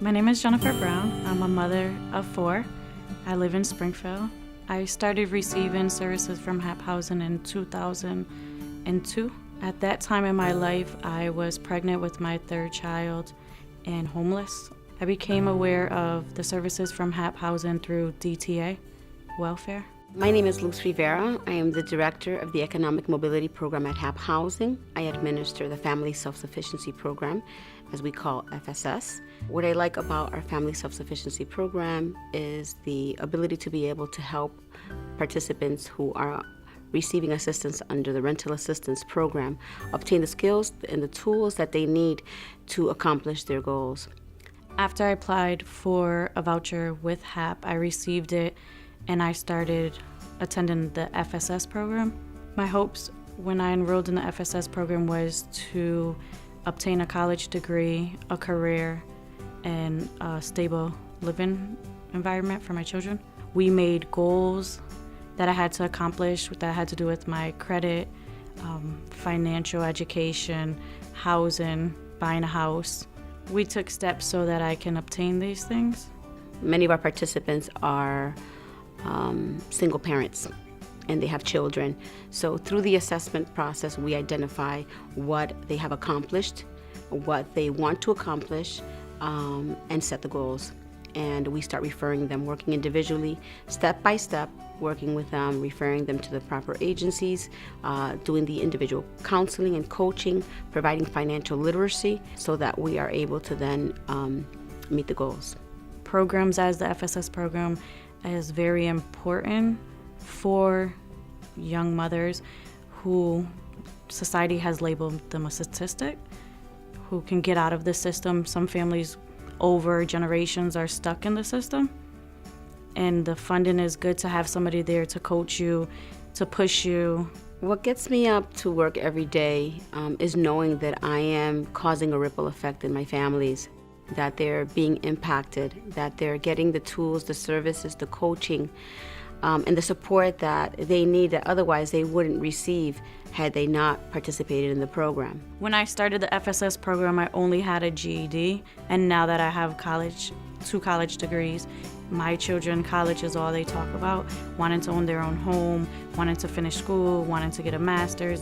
My name is Jennifer Brown. I'm a mother of 4. I live in Springfield. I started receiving services from HAP Housing in 2002. At that time in my life, I was pregnant with my 3rd child and homeless. I became aware of the services from HAP Housing through DTA, welfare. My name is Luz Rivera. I am the director of the Economic Mobility Program at HAP Housing. I administer the Family Self-Sufficiency Program, as we call FSS. What I like about our Family Self-Sufficiency Program is the ability to be able to help participants who are receiving assistance under the Rental Assistance Program obtain the skills and the tools that they need to accomplish their goals. After I applied for a voucher with HAP, I received it and I started attending the FSS program. My hopes when I enrolled in the FSS program was to obtain a college degree, a career, and a stable living environment for my children. We made goals that I had to accomplish that had to do with my credit, financial education, housing, buying a house. We took steps so that I can obtain these things. Many of our participants are single parents and they have children. So through the assessment process, we identify what they have accomplished, what they want to accomplish, and set the goals. And we start referring them, working individually, step by step, working with them, referring them to the proper agencies, doing the individual counseling and coaching, providing financial literacy so that we are able to then meet the goals. Programs as the FSS program is very important for young mothers who society has labeled them a statistic, who can get out of the system. Some families over generations are stuck in the system, and the funding is good to have somebody there to coach you, to push you. What gets me up to work every day is knowing that I am causing a ripple effect in my families, that they're being impacted, that they're getting the tools, the services, the coaching, and the support that they need that otherwise they wouldn't receive had they not participated in the program. When I started the FSS program, I only had a GED, and now that I have 2 college degrees, my children, college is all they talk about, wanting to own their own home, wanting to finish school, wanting to get a master's.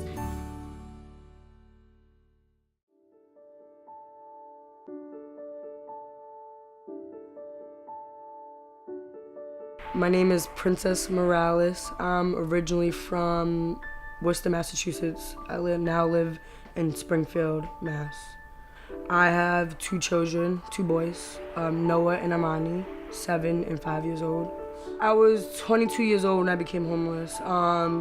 My name is Princess Morales. I'm originally from Worcester, Massachusetts. I now live in Springfield, Mass. I have 2 children, 2 boys, Noah and Amani, 7 and 5 years old. I was 22 years old when I became homeless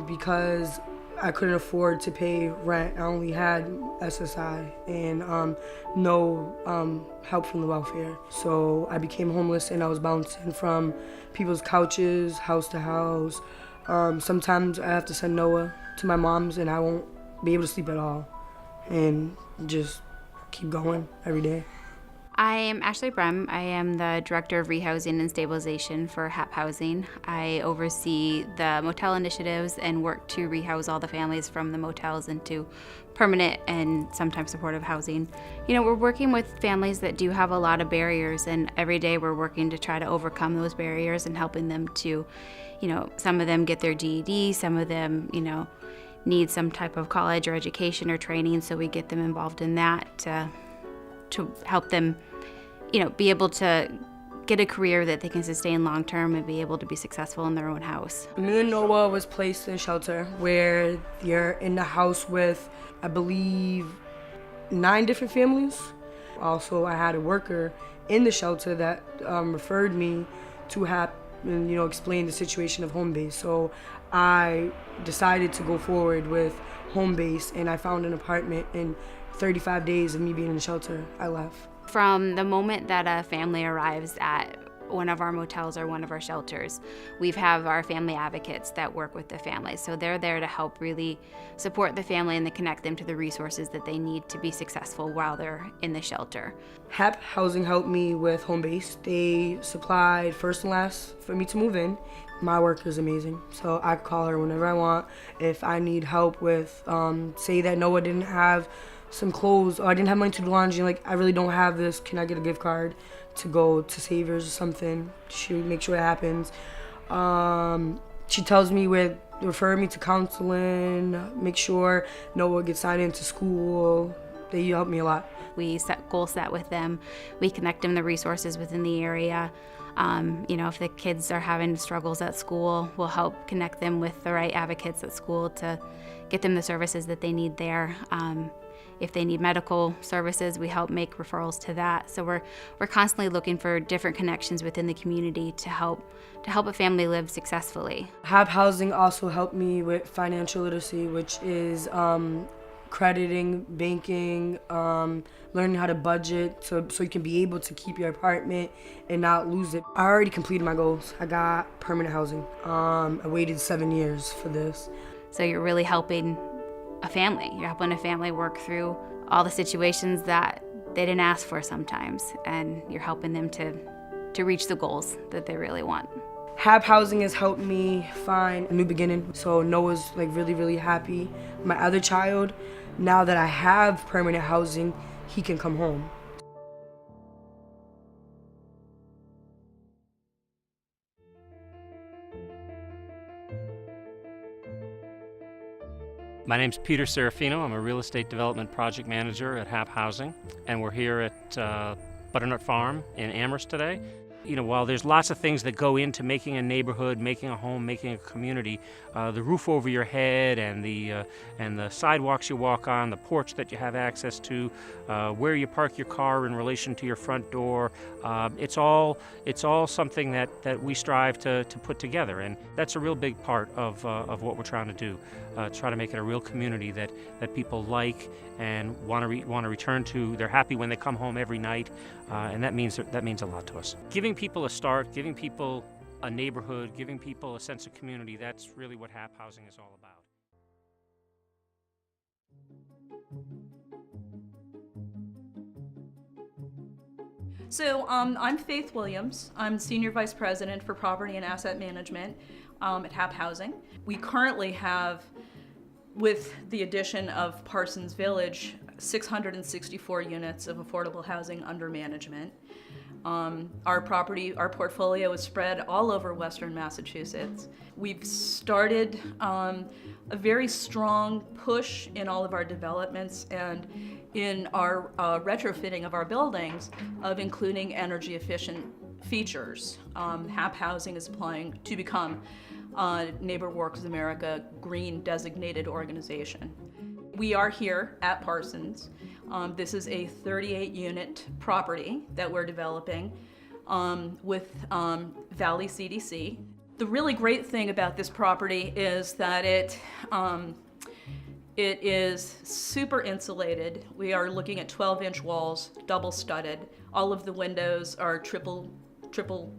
because I couldn't afford to pay rent. I only had SSI and no help from the welfare. So I became homeless and I was bouncing from people's couches, house to house. Sometimes I have to send Noah to my mom's and I won't be able to sleep at all and just keep going every day. I am Ashley Brem. I am the Director of Rehousing and Stabilization for HAP Housing. I oversee the motel initiatives and work to rehouse all the families from the motels into permanent and sometimes supportive housing. You know, we're working with families that do have a lot of barriers, and every day we're working to try to overcome those barriers and helping them to, some of them get their GED, some of them, need some type of college or education or training, so we get them involved in that to help them, be able to get a career that they can sustain long term and be able to be successful in their own house. Me and Noah was placed in shelter where you're in the house with, I believe, 9 different families. Also, I had a worker in the shelter that referred me to HAP and, explain the situation of home base. So I decided to go forward with home base, and I found an apartment. In 35 days of me being in the shelter, I left. From the moment that a family arrives at one of our motels or one of our shelters, we have our family advocates that work with the families. So they're there to help really support the family and to connect them to the resources that they need to be successful while they're in the shelter. HAP Housing helped me with home base. They supplied first and last for me to move in. My worker is amazing, so I can call her whenever I want. If I need help with, say that Noah didn't have some clothes, or I didn't have money to do laundry, like I really don't have this, can I get a gift card to go to Savers or something? She would make sure it happens. She tells me where, refer me to counseling, make sure Noah gets signed into school. They help me a lot. We set goals with them. We connect them to resources within the area. If the kids are having struggles at school, we'll help connect them with the right advocates at school to get them the services that they need there. If they need medical services, we help make referrals to that. So we're constantly looking for different connections within the community to help a family live successfully. HAP Housing also helped me with financial literacy, which is crediting, banking, learning how to budget so you can be able to keep your apartment and not lose it. I already completed my goals. I got permanent housing. I waited 7 years for this. So you're really helping a family. You're helping a family work through all the situations that they didn't ask for sometimes, and you're helping them to reach the goals that they really want. HAP Housing has helped me find a new beginning. So Noah's really, really happy. My other child, now that I have permanent housing, he can come home. My name's Peter Serafino. I'm a real estate development project manager at HAP Housing, and we're here at Butternut Farm in Amherst today. While there's lots of things that go into making a neighborhood, making a home, making a community, the roof over your head and the sidewalks you walk on, the porch that you have access to, where you park your car in relation to your front door, it's all something that we strive to put together, and that's a real big part of what we're trying to do. Try to make it a real community that people like and want to return to. They're happy when they come home every night, and that means a lot to us. Giving people a start, giving people a neighborhood, giving people a sense of community, that's really what HAP Housing is all about. So I'm Faith Williams. I'm Senior Vice President for Property and Asset Management at HAP Housing. We currently have, with the addition of Parsons Village, 664 units of affordable housing under management. Our portfolio is spread all over Western Massachusetts. We've started a very strong push in all of our developments and in our retrofitting of our buildings of including energy efficient features. HAP Housing is applying to become NeighborWorks America Green designated organization. We are here at Parsons. This is a 38-unit property that we're developing with Valley CDC. The really great thing about this property is that it is super insulated. We are looking at 12-inch walls, double studded. All of the windows are triple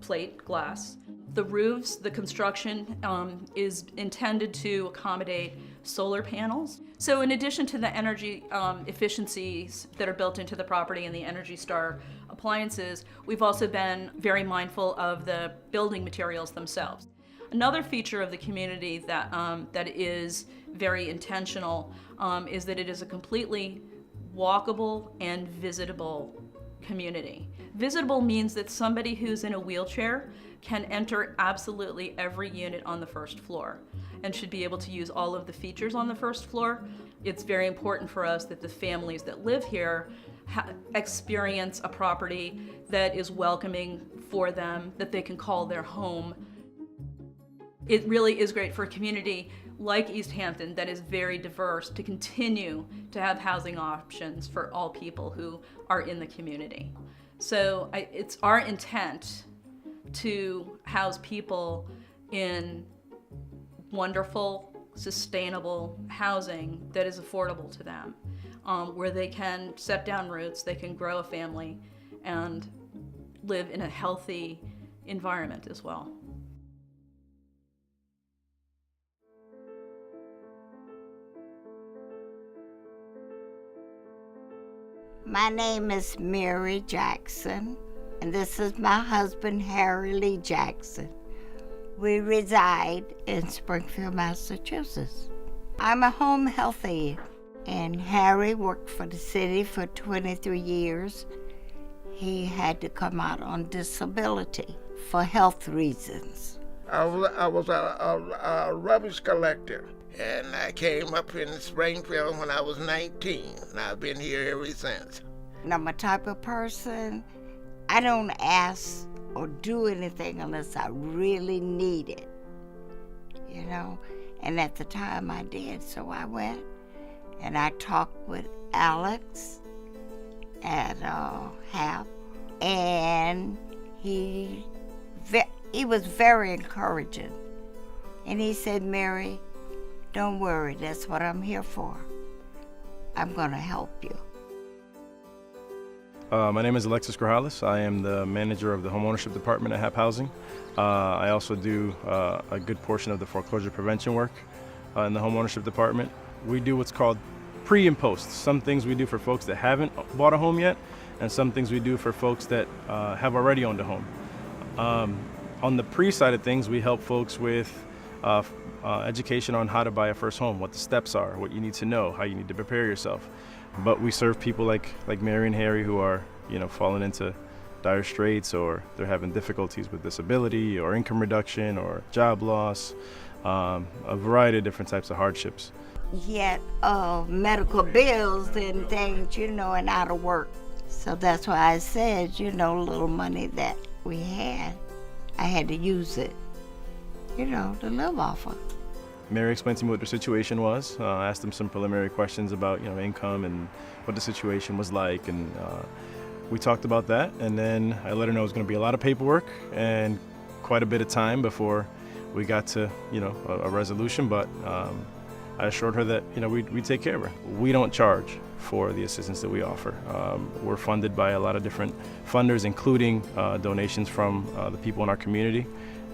plate glass. The roofs, the construction is intended to accommodate solar panels. So in addition to the energy efficiencies that are built into the property and the Energy Star appliances, we've also been very mindful of the building materials themselves. Another feature of the community that is very intentional is that it is a completely walkable and visitable community. Visitable means that somebody who's in a wheelchair can enter absolutely every unit on the first floor and should be able to use all of the features on the first floor. It's very important for us that the families that live here experience a property that is welcoming for them, that they can call their home. It really is great for a community like East Hampton that is very diverse to continue to have housing options for all people who are in the community. So it's our intent to house people in wonderful, sustainable housing that is affordable to them, where they can set down roots, they can grow a family, and live in a healthy environment as well. My name is Mary Jackson, and this is my husband, Harry Lee Jackson. We reside in Springfield, Massachusetts. I'm a home health aide. And Harry worked for the city for 23 years. He had to come out on disability for health reasons. I was a rubbish collector, and I came up in Springfield when I was 19, and I've been here ever since. And I'm a type of person, I don't ask or do anything unless I really need it, you know? And at the time I did, so I went and I talked with Alex at HAP, and he was very encouraging. And he said, Mary, don't worry, that's what I'm here for. I'm gonna help you. My name is Alexis Grajales. I am the manager of the homeownership department at HAP Housing. I also do a good portion of the foreclosure prevention work in the homeownership department. We do what's called pre and post. Some things we do for folks that haven't bought a home yet, and some things we do for folks that have already owned a home. On the pre side of things, we help folks with education on how to buy a first home, what the steps are, what you need to know, how you need to prepare yourself. But we serve people like Mary and Harry who are, falling into dire straits, or they're having difficulties with disability or income reduction or job loss, a variety of different types of hardships. Yet medical bills and things, and out of work. So that's why I said, little money that we had, I had to use it, to live off of. Mary explained to me what their situation was. I asked them some preliminary questions about, income and what the situation was like, and we talked about that. And then I let her know it was going to be a lot of paperwork and quite a bit of time before we got to, a resolution. But I assured her that, we take care of her. We don't charge for the assistance that we offer. We're funded by a lot of different funders, including donations from the people in our community.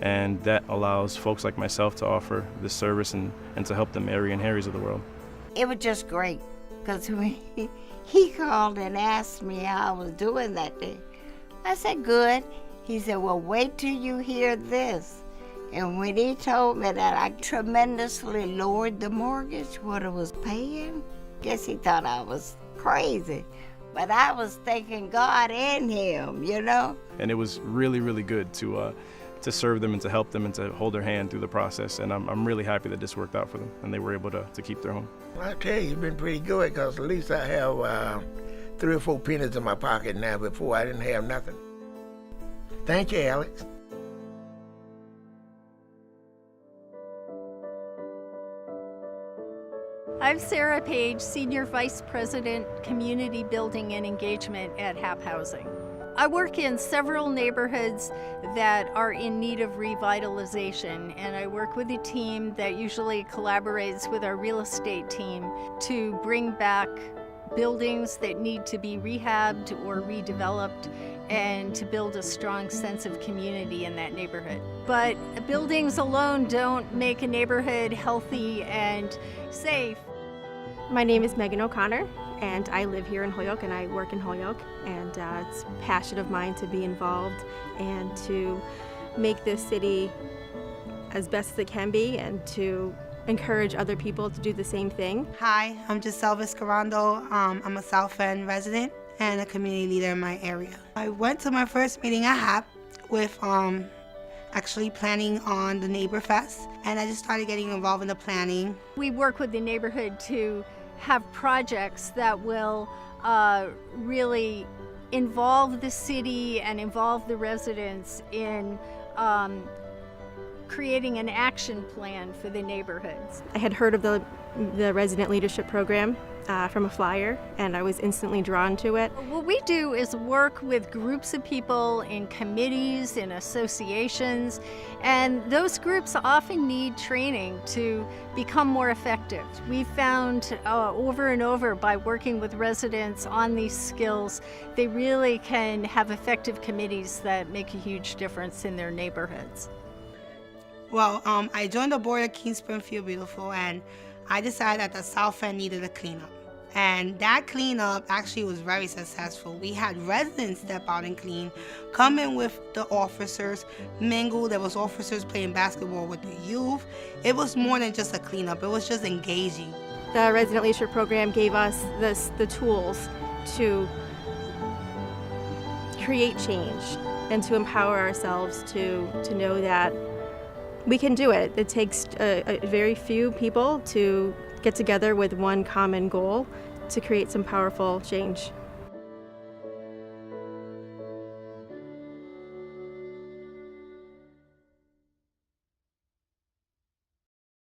And that allows folks like myself to offer this service and to help the Mary and Harrys of the world. It was just great, because when he called and asked me how I was doing that day, I said, good. He said, well, wait till you hear this. And when he told me that I tremendously lowered the mortgage, what I was paying, guess he thought I was crazy. But I was thanking God and him, And it was really, really good to serve them and to help them and to hold their hand through the process. And I'm really happy that this worked out for them and they were able to keep their home. Well, I tell you, it's been pretty good, because at least I have 3 or 4 pennies in my pocket now. Before I didn't have nothing. Thank you, Alex. I'm Sarah Page, Senior Vice President, Community Building and Engagement at HAP Housing. I work in several neighborhoods that are in need of revitalization, and I work with a team that usually collaborates with our real estate team to bring back buildings that need to be rehabbed or redeveloped, and to build a strong sense of community in that neighborhood. But buildings alone don't make a neighborhood healthy and safe. My name is Megan O'Connor, and I live here in Holyoke, and I work in Holyoke, and it's a passion of mine to be involved and to make this city as best as it can be, and to encourage other people to do the same thing. Hi, I'm Giselle Viscarando. I'm a South End resident and a community leader in my area. I went to my first meeting at HAP with actually planning on the Neighbor Fest, and I just started getting involved in the planning. We work with the neighborhood to have projects that will really involve the city and involve the residents in creating an action plan for the neighborhoods. I had heard of the resident leadership program from a flyer, and I was instantly drawn to it. What we do is work with groups of people in committees, in associations, and those groups often need training to become more effective. We found over and over, by working with residents on these skills, they really can have effective committees that make a huge difference in their neighborhoods. Well, I joined the board at King Springfield Beautiful, and I decided that the South End needed a cleanup. And that cleanup actually was very successful. We had residents step out and clean, come in with the officers, mingle. There was officers playing basketball with the youth. It was more than just a cleanup. It was just engaging. The Resident Leadership Program gave us the tools to create change and to empower ourselves to know that we can do it. It takes a very few people to get together with one common goal to create some powerful change.